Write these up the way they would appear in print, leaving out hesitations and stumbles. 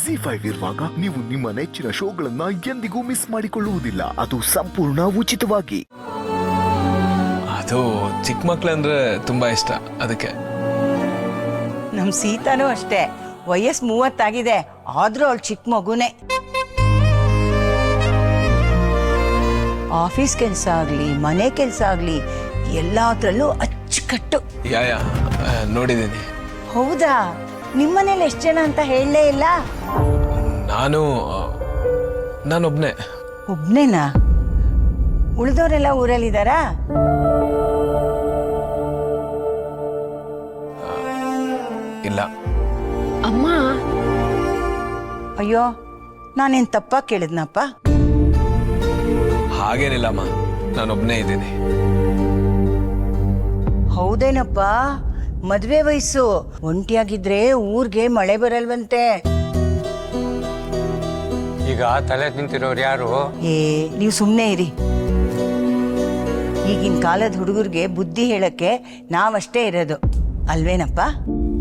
ಜಿ5 ಇರುವಾಗ ನೀವು ನಿಮ್ಮ ನೆಚ್ಚಿನ ಶೋಗಳನ್ನ ಎಂದಿಗೂ ಮಿಸ್ ಮಾಡಿಕೊಳ್ಳುವುದಿಲ್ಲ. ಅದು ಸಂಪೂರ್ಣ ಉಚಿತವಾಗಿ. ಅದು ಚಿಕ್ಕ ಮಕ್ಳಂದ್ರೆ ತುಂಬಾ ಇಷ್ಟ, ಅದಕ್ಕೆ. ನಮ್ ಸೀತಾನೂ ಅಷ್ಟೇ, ವಯಸ್ಸು 30 ಆಗಿದೆ, ಆದ್ರೂ ಅವಳು ಚಿಕ್ಕ ಮಗುನೇ. ಆಫೀಸ್ ಕೆಲಸ ಆಗ್ಲಿ, ಮನೆ ಕೆಲಸ ಆಗ್ಲಿ, ಎಲ್ಲಾದ್ರಲ್ಲೂ ಅಚ್ಚುಕಟ್ಟು. ಯಾ ನೋಡಿದ್ದೀನಿ. ಹೌದಾ? ನಿಮ್ಮನೇಲಿ ಎಷ್ಟು ಜನ ಅಂತ ಹೇಳಲೇ ಇಲ್ಲ. ನಾನೊಬ್ನೇ. ಒಬ್ನೇನಾ? ಉಳಿದವರೆಲ್ಲ ಊರಲ್ಲಿದ್ದಾರಾ? ಇಲ್ಲ. ಅಮ್ಮ. ಅಯ್ಯೋ, ನಾನೇನ್ ತಪ್ಪ ಕೇಳಿದ್ನಪ್ಪ? ಹಾಗೇನಿಲ್ಲಮ್ಮ, ನಾನೊಬ್ನೇ ಇದ್ದೀನಿ. ಹೌದೇನಪ್ಪ? ಮದ್ವೆ ವಯಸ್ಸು, ಒಂಟಿಯಾಗಿದ್ರೆ ಊರ್ಗೆ ಮಳೆ ಬರಲ್ವಂತೆ. ಈಗ ತಲೆ ನಿಂತಿರೋರು ಯಾರು? ನೀವು ಸುಮ್ಮನೆ ಇರಿ. ಈಗಿನ ಕಾಲದ ಹುಡುಗರಿಗೆ ಬುದ್ಧಿ ಹೇಳಕ್ಕೆ ನಾವಷ್ಟೇ ಇರೋದು, ಅಲ್ವೇನಪ್ಪ?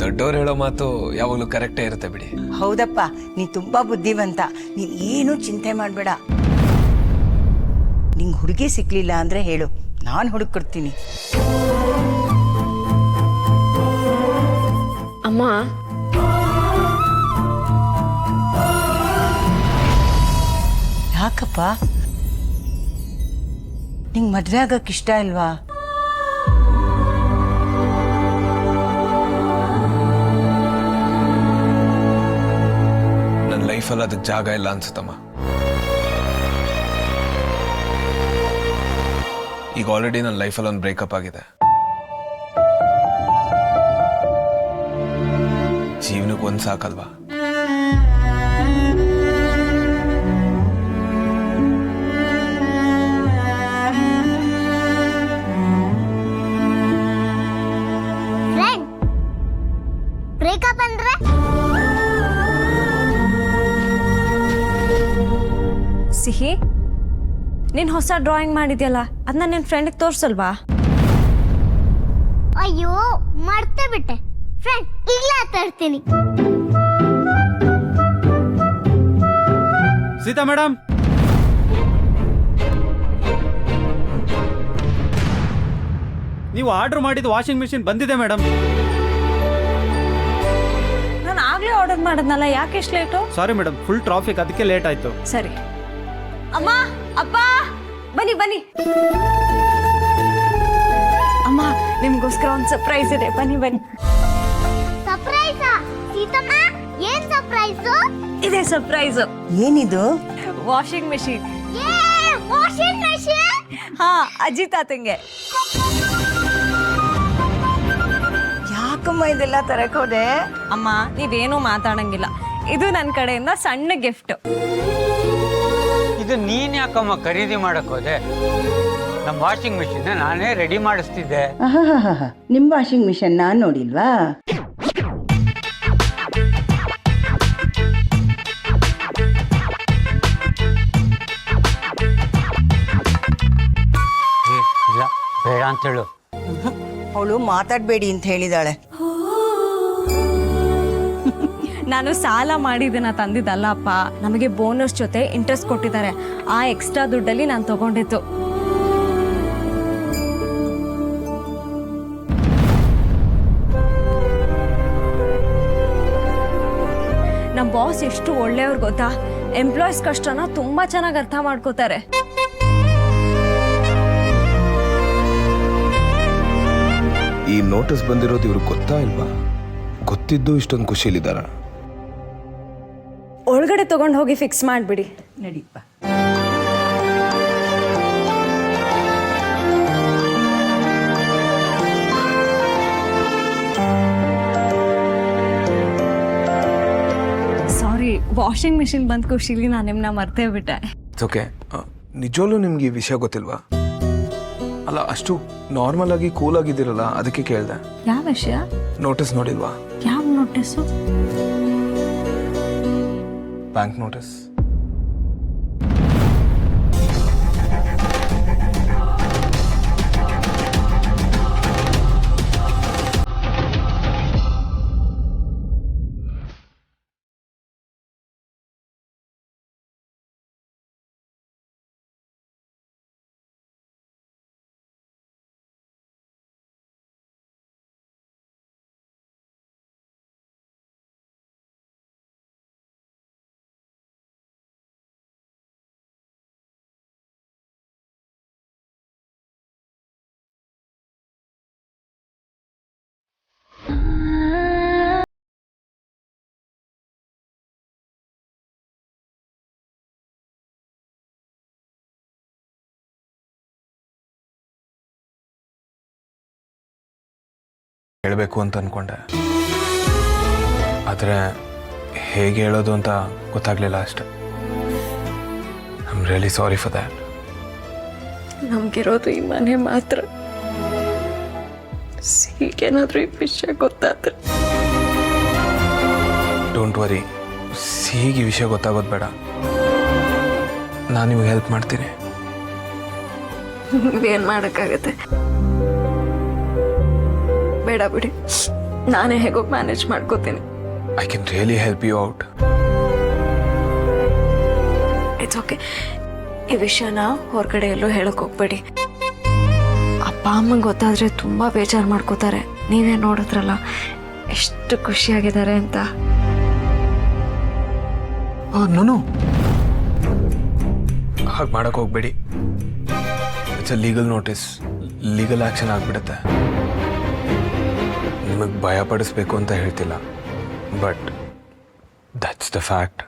ದೊಡ್ಡವ್ರು ಹೇಳೋ ಮಾತು ಯಾವಾಗಲೂ ಕರೆಕ್ಟೇ ಇರುತ್ತೆ ಬಿಡಿ. ಹೌದಪ್ಪ, ನೀ ತುಂಬಾ ಬುದ್ಧಿವಂತ. ನೀನ್ ಏನು ಚಿಂತೆ ಮಾಡ್ಬೇಡ. ನಿಂಗೆ ಹುಡುಗಿ ಸಿಕ್ಲಿಲ್ಲ ಅಂದ್ರೆ ಹೇಳು, ನಾನು ಹುಡುಕೊಡ್ತೀನಿ. ಅಮ್ಮ, ಯಾಕಪ್ಪ? ನಿಂಗೆ ಮದ್ವೆ ಆಗಕ್ಕೆ ಇಷ್ಟ ಇಲ್ವಾ? ನನ್ನ ಲೈಫಲ್ಲಿ ಅದಕ್ಕೆ ಜಾಗ ಇಲ್ಲ ಅನ್ಸುತ್ತಮ್ಮ. ಈಗ ಆಲ್ರೆಡಿ ನನ್ನ ಲೈಫಲ್ಲಿ ಒಂದು ಬ್ರೇಕಪ್ ಆಗಿದೆ. ಜೀವನಕ್ಕೆ ಒಂದು ಸಾಕಲ್ವಾ? ಬ್ರೇಕಪ್ ಅಂದ್ರೆ ಸಿಹಿ, ನೀನ್ ಹೊಸ ಡ್ರಾಯಿಂಗ್ ಮಾಡಿದ್ಯಲ್ಲ, ಅದನ್ನ ನಿನ್ ಫ್ರೆಂಡ್ಗೆ ತೋರ್ಸಲ್ವಾ? ಅಯ್ಯೋ, ಮರ್ತೇ ಬಿಟ್ಟೆ. ಫ್ರೆಂಡ್, ಈಗಲೇ ತರ್ತೀನಿ. ಸೀತಾ ಮೇಡಮ್, ನೀವು ಆರ್ಡರ್ ಮಾಡಿದ ವಾಷಿಂಗ್ ಮಿಷಿನ್ ಬಂದಿದೆ ಮೇಡಮ್. ನಾನು ಆಗ್ಲೇ ಆರ್ಡರ್ ಮಾಡದ್ನಲ್ಲ, ಯಾಕೆ ಇಷ್ಟು late? Sorry madam, full traffic, ಅದಕ್ಕೆ ಲೇಟ್ ಆಯ್ತು. ಸರಿ. ಅಮ್ಮ, ಅಪ್ಪ, ಬನ್ನಿ ಬನ್ನಿ. ಅಮ್ಮ, ನಿಮ್ಗೋಸ್ಕರ ಒಂದು ಸರ್ಪ್ರೈಸ್ ಇದೆ, ಬನ್ನಿ ಬನ್ನಿ. ಸರ್ಪ್ರೈಸಾ? ಸೀತಮ್ಮ, ಏನ್ ಸರ್ಪ್ರೈಸು? ಇದೆ ಸರ್ಪ್ರೈಸ್. ಏನಿದು? Washing machine. Washing machine? ಹಾ, ಅಜ್ಜಿ ತಾತಂಗೆ. ಯಾಕಮ್ಮ ಇದೆಲ್ಲ ತರಕ್ ಹೋದೆ? ಅಮ್ಮ, ನೀವೇನು ಮಾತಾಡಂಗಿಲ್ಲ, ಇದು ನನ್ನ ಕಡೆಯಿಂದ ಸಣ್ಣ ಗಿಫ್ಟ್. ಇದು ನೀನ್ ಯಾಕಮ್ಮ ಖರೀದಿ ಮಾಡಕ್ ಹೋದೆ? ನಮ್ಮ ವಾಷಿಂಗ್ ಮಿಷಿನ್ ನಾನೇ ರೆಡಿ ಮಾಡಿಸ್ತಿದ್ದೆ. ನಿಮ್ ವಾಷಿಂಗ್ ಮಿಷನ್ ನಾನ್ ನೋಡಿಲ್ವಾ? ಇಲ್ಲ, ಬೇಡ ಅಂತೇಳು. ಅವಳು ಮಾತಾಡ್ಬೇಡಿ ಅಂತ ಹೇಳಿದಾಳೆ. ನಾನು ಸಾಲ ಮಾಡಿದ್ದನ್ನ ತಂದಿದ್ದಲ್ಲ ಅಪ್ಪ, ನಮಗೆ ಬೋನಸ್ ಜೊತೆ ಇಂಟ್ರೆಸ್ಟ್ ಕೊಟ್ಟಿದ್ದಾರೆ. ಆ ಎಕ್ಸ್ಟ್ರಾ ದುಡ್ಡಲ್ಲಿ ನಾನು ತಗೊಂಡಿದ್ದು. ನಮ್ಮ ಬಾಸ್ ಎಷ್ಟು ಒಳ್ಳೆಯವ್ರು ಗೊತ್ತಾ? ಎಂಪ್ಲಾಯೀಸ್ ಕಷ್ಟನ ತುಂಬಾ ಚೆನ್ನಾಗಿ ಅರ್ಥ ಮಾಡ್ಕೋತಾರೆ. ಈ ನೋಟಿಸ್ ಬಂದಿರೋದು ಇವ್ರಿಗೆ ಗೊತ್ತಾ ಇಲ್ವಾ? ಗೊತ್ತಿದ್ದು ಇಷ್ಟೊಂದು ಖುಷಿಲಿದ್ದಾರ? ಒಳಗಡೆ ತಗೊಂಡು ಹೋಗಿ ಫಿಕ್ಸ್ ಮಾಡಿಬಿಡಿ. ನಡೀಪ. ಸಾರಿ, ವಾಷಿಂಗ್ ಮಿಷಿನ್ ಬಂದ ಖುಷಿಲಿ ನಾನು ನಿಮ್ಮನ್ನ ಮರ್ತೇ ಬಿಟ್ಟೆ. ಓಕೆ, ನಿಜವಲ್ಲೂ ನಿಮ್ಗೆ ಈ ವಿಷಯ ಗೊತ್ತಿಲ್ವಾ? ಅಲ್ಲ, ಅಷ್ಟು ನಾರ್ಮಲ್ ಆಗಿ ಕೂಲ್ ಆಗಿದ್ದೀರಲ್ಲ, ಅದಕ್ಕೆ ಕೇಳಿದೆ. ಯಾವ ವಿಷಯ? ನೋಟಿಸ್ ನೋಡಿಲ್ವಾ? ಯಾವ ನೋಟಿಸು? Bank notice. ಹೇಳಬೇಕು ಅಂತ ಅಂದ್ಕೊಂಡೆ, ಆದರೆ ಹೇಗೆ ಹೇಳೋದು ಅಂತ ಗೊತ್ತಾಗಲಿಲ್ಲ ಅಷ್ಟೆ. I am really sorry for that. ನಮಗಿರೋದು ಈ ಮನೆ ಮಾತ್ರ. ಹೀಗೇನಾದರೂ ಈ ವಿಷಯ ಗೊತ್ತಾದ್ರೆ ಡೋಂಟ್ ವರಿ, ಸಿಹಿಗೆ ಈ ವಿಷಯ ಗೊತ್ತಾಗೋದು ಬೇಡ. ನಾನು ನಿಮಗೆ ಹೆಲ್ಪ್ ಮಾಡ್ತೀನಿ. ಏನು ಮಾಡೋಕ್ಕಾಗತ್ತೆ? ಬೇಡ ಬಿಡಿ, ನಾನೇ ಹೇಗೋ ಮ್ಯಾನೇಜ್ ಮಾಡ್ಕೋತೀನಿ. I can really help you out. It's okay. ಈ ವಿಷಯನ ಹೊರಗಡೆ ಎಲ್ಲೂ ಹೇಳಕ್ ಹೋಗ್ಬೇಡಿ. ಅಪ್ಪ ಅಮ್ಮಂಗೆ ಗೊತ್ತಾದ್ರೆ ತುಂಬಾ ಬೇಜಾರು ಮಾಡ್ಕೋತಾರೆ. ನೀವೇ ನೋಡಿದ್ರಲ್ಲ ಎಷ್ಟು ಖುಷಿಯಾಗಿದ್ದಾರೆ ಅಂತ. ನೋನು, ಹಾಗೆ ಮಾಡಕ್ಕೆ ಹೋಗ್ಬೇಡಿ. It's a legal notice, legal action ಆಗಿಬಿಡುತ್ತೆ. ನಿಮಗೆ ಭಯ ಪಡಿಸ್ಬೇಕು ಅಂತ ಹೇಳ್ತಿಲ್ಲ, ಬಟ್ ದಟ್ಸ್ ದ ಫ್ಯಾಕ್ಟ್.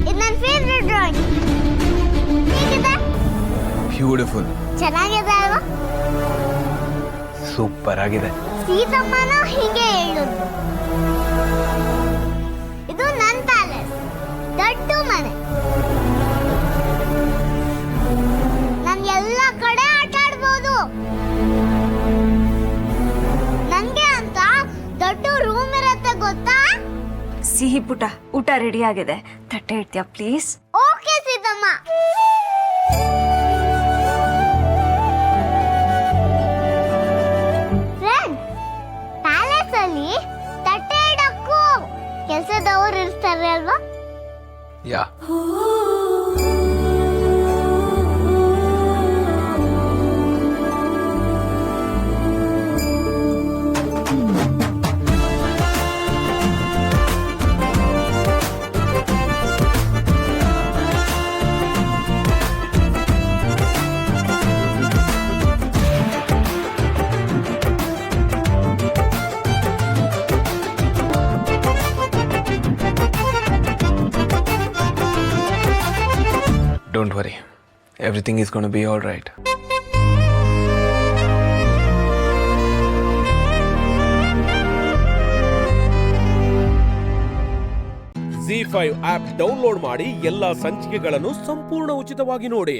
ಇದು ನನ್ನ ಫೇವ್ರೆಟ್ ಡ್ರಾಯಿಂಗ್. ಹೇಗಿದೆ? ಬ್ಯೂಟಿಫುಲ್. ಚೆನ್ನಾಗಿದೆ ಅಲ್ವಾ? ಸೂಪರ್ ಆಗಿದೆ. ಸೀತಮ್ಮನ ಹೀಗೆ ಹೇಳುದು. ಇದು ನನ್ನ ಪ್ಯಾಲೇಸ್, ದೊಡ್ಡ ಮನೆ. ನಾನು ಎಲ್ಲ ಕಡೆ ಆಟ ಆಡ್ಬೋದು. ನಂಗೆ ಅಂತ ದೊಡ್ಡ ರೂಮ್ ಇರತ್ತೆ ಗೊತ್ತಾ? ಸಿಹಿ ಪುಟ, ಊಟ ರೆಡಿ ಆಗಿದೆ. ತಟ್ಟೆ ಇಡ್ತೀಯಾ ಪ್ಲೀಸ್? ಓಕೆ ಸೀತಮ್ಮ. ಪ್ಯಾಲೇಸ್ ಅಲ್ಲಿ ತಟ್ಟೆ ಇಡಕ್ಕೂ ಕೆಲಸದವರು ಇರ್ತಾರೆ ಅಲ್ವಾ? ಯಾ, don't worry. Everything is going to be all right. ZEE5 app download ಮಾಡಿ ಎಲ್ಲಾ ಸಂಚಿಕೆಗಳನ್ನು ಸಂಪೂರ್ಣ ಉಚಿತವಾಗಿ ನೋಡಿ.